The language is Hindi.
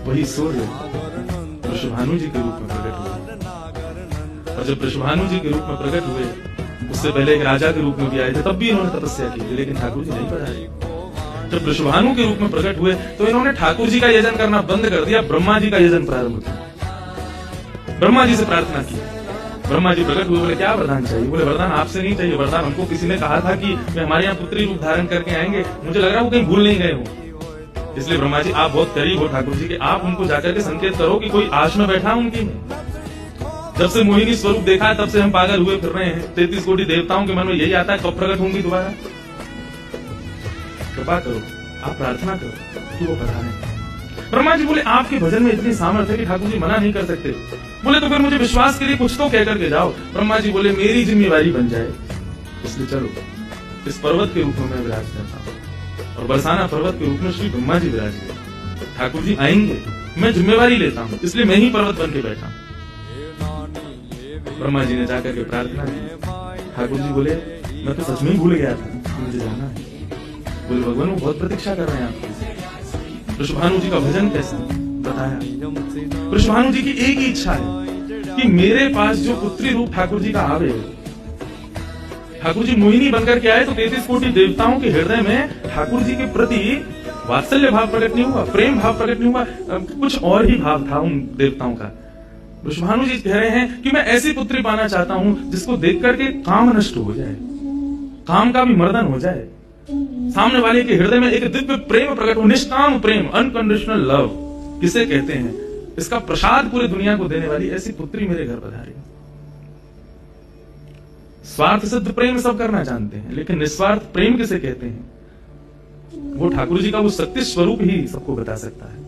वही सूर्य वृषभानु जी के रूप में प्रकट हुए। और जब वृषभानु जी के रूप में प्रकट हुए, उससे पहले एक राजा के रूप में भी आए थे, तब भी इन्होंने तपस्या की थी, लेकिन ठाकुर जी नहीं पधारे। जब वृषभानु के रूप में प्रकट हुए तो इन्होंने ठाकुर जी का यजन करना बंद कर दिया, ब्रह्मा जी का यजन प्रारंभ किया। ब्रह्मा जी से प्रार्थना की। ब्रह्मा जी प्रकट हुए, बोले क्या वरदान चाहिए? बोले वरदान आपसे नहीं चाहिए, वरदान हमको किसी ने कहा था कि वे हमारे यहाँ पुत्री रूप धारण करके आएंगे, मुझे लग रहा है वो कहीं भूल नहीं गए हो। इसलिए ब्रह्मा जी आप बहुत करीब हो ठाकुर जी के, आप उनको जाकर के संकेत करो कि कोई आश में बैठा उनकी में। जब से मोहिनी स्वरूप देखा है तब से हम पागल हुए फिर रहे हैं। 33 कोटि देवताओं के मन में यही आता है कब प्रकट होंगी दोबारा। कृपा करो, आप प्रार्थना करो कि वो पधारें। ब्रह्मा जी बोले आपके भजन में इतनी सामर्थ्य है कि ठाकुर जी मना नहीं कर सकते। बोले तो फिर मुझे विश्वास के लिए कुछ तो कह करके जाओ। ब्रह्मा जी बोले मेरी जिम्मेवारी बन जाए, इसलिए चलो इस पर्वत के रूप में मैं विराज करता हूँ। और बरसाना पर्वत के रूप में श्री ब्रह्मा जी विराज करते। ठाकुर जी आएंगे, मैं जिम्मेवारी लेता हूँ, इसलिए मैं ही पर्वत बन के बैठा। ब्रह्मा जी ने जाकर के प्रार्थना की। ठाकुर जी बोले मैं तो सच में ही भूल गया था, मुझे जाना है। बोले भगवान वो बहुत प्रतीक्षा कर रहे हैं आपकी। वृषभानु जी का भजन कैसा बताया। वृषभानु जी की एक ही इच्छा है कि मेरे पास जो पुत्री रूप ठाकुर जी का आवे, ठाकुर जी मोहिनी बनकर के आए तो 33 कोटि देवताओं के हृदय में ठाकुर जी के प्रति वात्सल्य भाव प्रकट नहीं हुआ, प्रेम भाव प्रकट नहीं हुआ, कुछ और ही भाव था उन देवताओं का। वृषभानु जी कह रहे हैं कि मैं ऐसी पुत्री पाना चाहता हूं जिसको देख करके काम नष्ट हो जाए, काम का भी मर्दन हो जाए, सामने वाले के हृदय में एक दिव्य प्रेम प्रकट हो, निष्काम प्रेम, अनकंडीशनल लव किसे कहते हैं, इसका प्रसाद पूरी दुनिया को देने वाली ऐसी पुत्री मेरे घर पधारी। स्वार्थ सिद्ध प्रेम सब करना जानते हैं, लेकिन निस्वार्थ प्रेम किसे कहते हैं, वो ठाकुर जी का वो सत्य स्वरूप ही सबको बता सकता है।